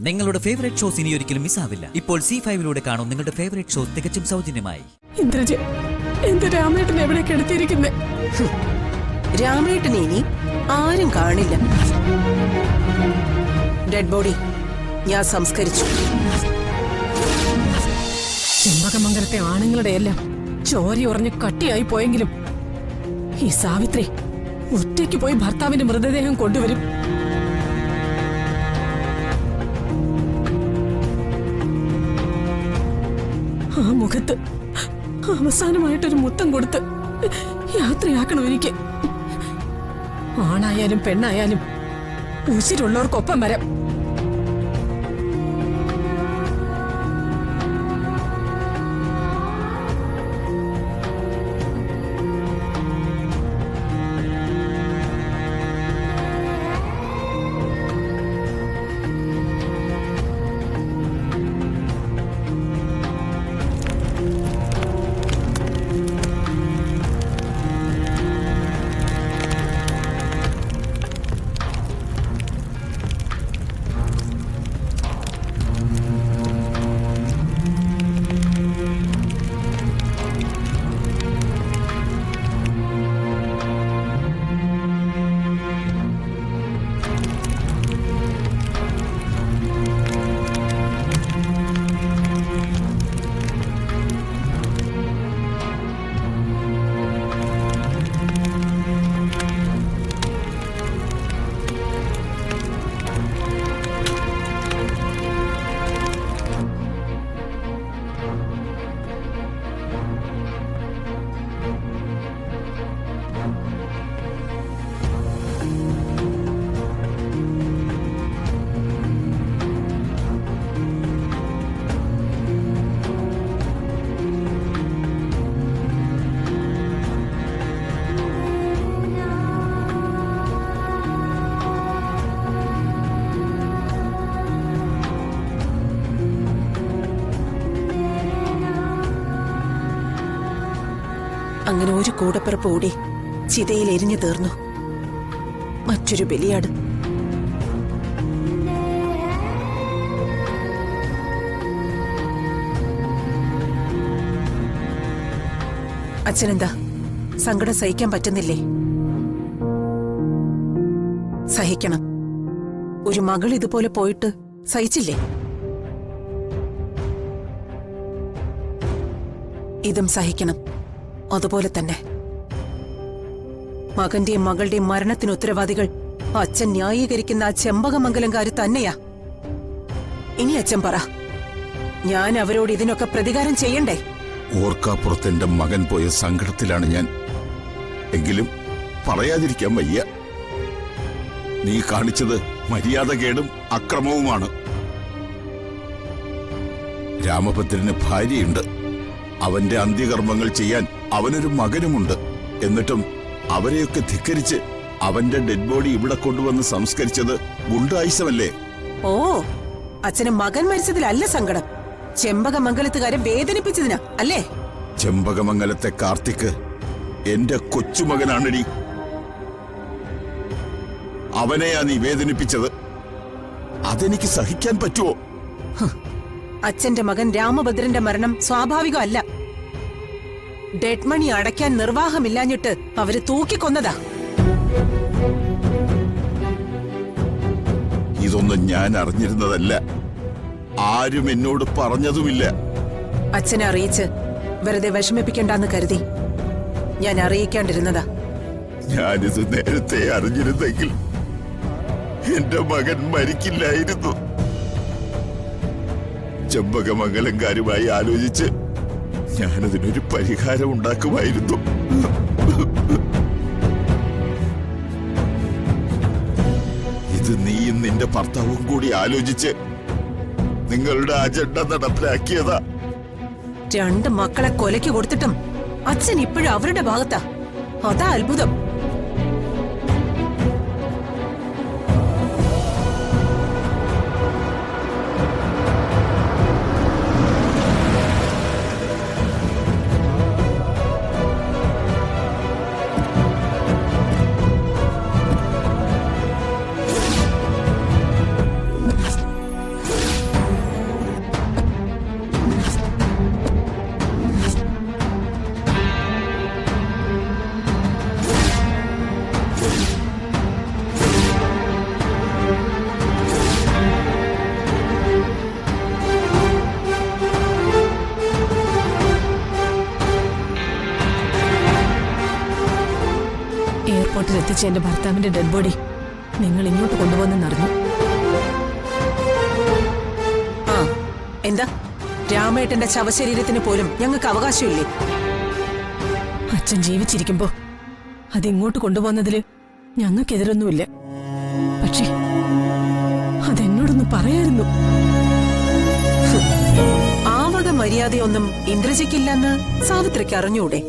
നിങ്ങളുടെ favourite shows ഇനി ഒരിക്കലും മിസ്സാവില്ല. ഇപ്പോൾ C5 കാണും നിങ്ങളുടെ ഫേവറേറ്റ് ഷോസ് തികച്ചും സൗജന്യമായി. ഇന്ദ്രജ്, എന്റെ രാമേട്ടൻ എവിടെ കിടത്തിയിരിക്കുന്നേ? രാമേട്ടനെ ഇനി ആരും കാണില്ല. ഡെഡ് ബോഡി ഞാൻ സംസ്കരിച്ചു. ചെമ്പകമംഗലത്തെ ആണുങ്ങളുടെ എല്ലാം ചോര ഉറഞ്ഞ് കട്ടിയായി പോയെങ്കിലും ഈ സാവിത്രി ഒറ്റയ്ക്ക് പോയി ഭർത്താവിന്റെ മൃതദേഹം കൊണ്ടുവരും. ആ മുഖത്ത് അവസാനമായിട്ടൊരു മുത്തം കൊടുത്ത് യാത്രയാക്കണം എനിക്ക്. ആണായാലും പെണ്ണായാലും ഉശിരുള്ളവർക്കൊപ്പം വരാം. അങ്ങനെ ഒരു കൂടപ്പിറപ്പ് ഓടി ചിതയിൽ എരിഞ്ഞു തീർന്നു. മറ്റൊരു ബലിയാട്. അച്ഛനെന്താ സങ്കടം സഹിക്കാൻ പറ്റുന്നില്ലേ? സഹിക്കണം. ഒരു മകൾ ഇതുപോലെ പോയിട്ട് സഹിച്ചില്ലേ? ഇതും സഹിക്കണം. അതുപോലെ തന്നെ മകന്റെയും മകളുടെയും മരണത്തിന് ഉത്തരവാദികൾ അച്ഛൻ ന്യായീകരിക്കുന്ന ആ ചെമ്പകമംഗലംകാര് തന്നെയാ. ഇനി അച്ഛൻ പറ, ഞാൻ അവരോട് ഇതിനൊക്കെ പ്രതികാരം ചെയ്യണ്ടേ? ഓർക്കാപ്പുറത്ത് എന്റെ മകൻ പോയ സങ്കടത്തിലാണ് ഞാൻ. എങ്കിലും പറയാതിരിക്കാൻ വയ്യ. നീ കാണിച്ചത് മര്യാദകേടും അക്രമവുമാണ്. രാമഭദ്രന് ഭാര്യയുണ്ട്. അവന്റെ അന്ത്യകർമ്മങ്ങൾ ചെയ്യാൻ അവനൊരു മകനുമുണ്ട്. എന്നിട്ടും അവരെയൊക്കെ ധിക്കരിച്ച് അവന്റെ ഡെഡ് ബോഡി ഇവിടെ കൊണ്ടുവന്ന് സംസ്കരിച്ചത് ഗുണ്ടായുസമല്ലേ? ഓ, അച്ഛന് മകൻ മരിച്ചതിലല്ല സങ്കടം, ചെമ്പകമംഗലത്തുകാരെ വേദനിപ്പിച്ചതിനാ അല്ലേ? ചെമ്പകമംഗലത്തെ കാർത്തിക് എന്റെ കൊച്ചുമകനാണടി. അവനെയാ നീ വേദനിപ്പിച്ചത്. അതെനിക്ക് സഹിക്കാൻ പറ്റുമോ? അച്ഛന്റെ മകൻ രാമഭദ്രന്റെ മരണം സ്വാഭാവികമല്ല. ഡെഡ് മണി അടയ്ക്കാൻ നിർവാഹമില്ലാഞ്ഞിട്ട് അവര് തൂക്കിക്കൊന്നതാ. ഇതൊന്നും ഞാൻ അറിഞ്ഞിരുന്നതല്ല. ആരും എന്നോട് പറഞ്ഞതുമില്ല. അച്ഛനെ അറിയിച്ച് വെറുതെ വിഷമിപ്പിക്കണ്ടെന്ന് കരുതി ഞാൻ അറിയിക്കാണ്ടിരുന്നതാ. ഞാനിത് നേരത്തെ അറിഞ്ഞിരുന്നെങ്കിൽ എന്റെ മകൻ മരിക്കില്ലായിരുന്നു. ചെമ്പകമംഗലംകാരുമായി ആലോചിച്ച് ഞാനതിനൊരു പരിഹാരം ഉണ്ടാക്കുമായിരുന്നു. ഇത് നീയും നിന്റെ ഭർത്താവും കൂടി ആലോചിച്ച് നിങ്ങളുടെ അജണ്ട നടപ്പിലാക്കിയതാ. 2 മക്കളെ കൊലയ്ക്ക് കൊടുത്തിട്ടും അച്ഛൻ ഇപ്പോഴും അവരുടെ ഭാഗത്താ. അതാ അത്ഭുതം. എത്തിച്ച എന്റെ ഭർത്താവിന്റെ ഡെഡ് ബോഡി നിങ്ങൾ ഇങ്ങോട്ട് കൊണ്ടുപോകുന്നെന്നറിഞ്ഞു. ആ എന്താ രാമേട്ടന്റെ ശവശരീരത്തിന് പോലും ഞങ്ങൾക്ക് അവകാശമില്ലേ? അച്ഛൻ ജീവിച്ചിരിക്കുമ്പോ അതിങ്ങോട്ട് കൊണ്ടുപോകുന്നതില് ഞങ്ങൾക്കെതിരൊന്നുമില്ല. പക്ഷേ അതെന്നോടൊന്ന് പറയായിരുന്നു. ആ വക മര്യാദയൊന്നും ഇന്ദ്രജിക്കില്ലെന്ന് സാവിത്രിക്ക് അറിഞ്ഞൂടെ?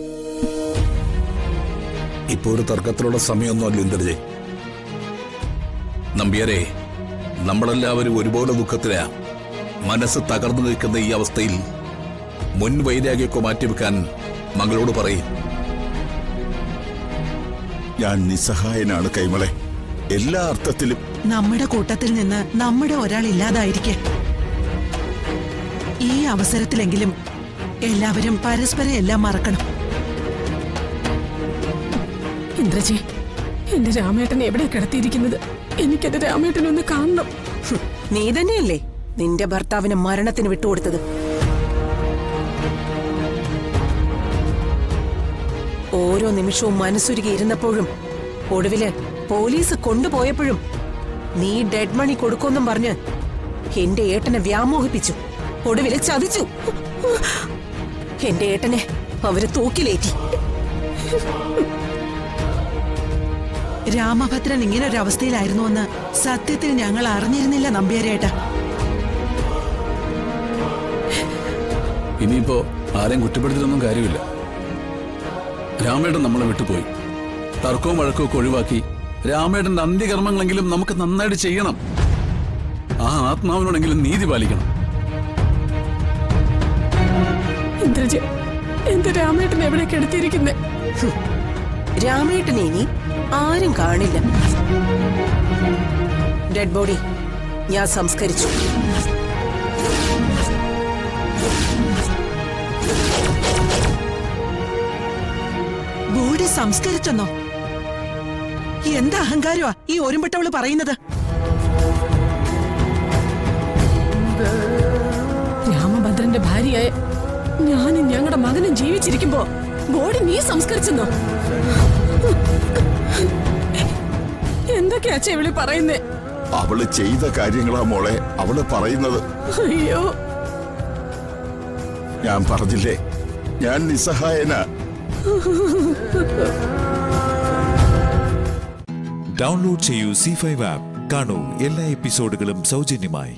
ഇപ്പോ ഒരു തർക്കത്തിലുള്ള സമയമൊന്നുമല്ല ഇന്ദ്രജെ. നമ്പ്യാരെ, നമ്മളെല്ലാവരും ഒരുപോലെ ദുഃഖത്തിലാ. മനസ്സ് തകർന്നു നിൽക്കുന്ന ഈ അവസ്ഥയിൽ മുൻ വൈരാഗ്യമൊക്കെ മാറ്റിവെക്കാൻ മകളോട് പറയും. ഞാൻ നിസ്സഹായനാണ് കൈമളെ, എല്ലാ അർത്ഥത്തിലും. നമ്മുടെ കൂട്ടത്തിൽ നിന്ന് നമ്മുടെ ഒരാൾ ഇല്ലാതായിരിക്കെ ഈ അവസരത്തിലെങ്കിലും എല്ലാവരും പരസ്പരം എല്ലാം മറക്കണം. ഇന്ദ്രജി, എന്റെ രാമേട്ടനെ എവിടെ കിടത്തിയിരിക്കുന്നത്? എനിക്കെന്റെ രാമേട്ടനൊന്ന് കാണണം. നീ തന്നെയല്ലേ നിന്റെ ഭർത്താവിന് മരണത്തിന് വിട്ടുകൊടുത്തത്? ഓരോ നിമിഷവും മനസ്സുരുകി ഇരുന്നപ്പോഴും ഒടുവില് പോലീസ് കൊണ്ടുപോയപ്പോഴും നീ ഡെഡ് മണി കൊടുക്കുമെന്നും പറഞ്ഞ് എന്റെ ഏട്ടനെ വ്യാമോഹിപ്പിച്ചു. ഒടുവില് ചതിച്ചു. എന്റെ ഏട്ടനെ അവര് തൂക്കിലേറ്റി. രാമഭദ്രൻ ഇങ്ങനെ ഒരു അവസ്ഥയിലായിരുന്നുവെന്ന് സത്യത്തിൽ ഞങ്ങൾ അറിഞ്ഞിരുന്നില്ല നമ്പ്യാരേട്ടാ. ഇനിയിപ്പോ ആരെയും കുറ്റപ്പെടുത്തിയിട്ടൊന്നും കാര്യമില്ല. രാമേട്ടൻ നമ്മളെ വിട്ടുപോയി. തർക്കവും വഴക്കവും ഒക്കെ ഒഴിവാക്കി രാമേട്ടന്റെ അന്ത്യകർമ്മങ്ങളെങ്കിലും നമുക്ക് നന്നായിട്ട് ചെയ്യണം. ആ ആത്മാവിനോടെങ്കിലും നീതി പാലിക്കണം. ഇന്ദ്രജി, എന്റെ രാമേട്ടനെ എവിടെ കിടത്തിയിരിക്കുന്നേ? രാമേട്ടനെ ഇനി ആരും കാണില്ല. ഡെഡ് ബോഡി ഞാൻ സംസ്കരിച്ചു. ബോഡി സംസ്കരിച്ചെന്നോ? എന്താ അഹങ്കാരമാ ഈ ഒരുമ്പെട്ടവള് പറയുന്നത്? രാമഭദ്രന്റെ ഭാര്യയായ ഞാനും ഞങ്ങളുടെ മകനും ജീവിച്ചിരിക്കുമ്പോ ബോഡി നീ സംസ്കരിച്ചെന്നോ? എന്തൊക്കെയാ ചെവിളി പറയുന്നേ? അവള് ചെയ്ത കാര്യങ്ങളാ മോളെ അവള് പറയുന്നത്. അയ്യോ, ഞാൻ പറഞ്ഞില്ലേ, ഞാൻ നിസ്സഹായനാ. ഡൗൺലോഡ് ചെയ്യൂ C5 ആപ്പ്. കാണൂ എല്ലാ എപ്പിസോഡുകളും സൗജന്യമായി.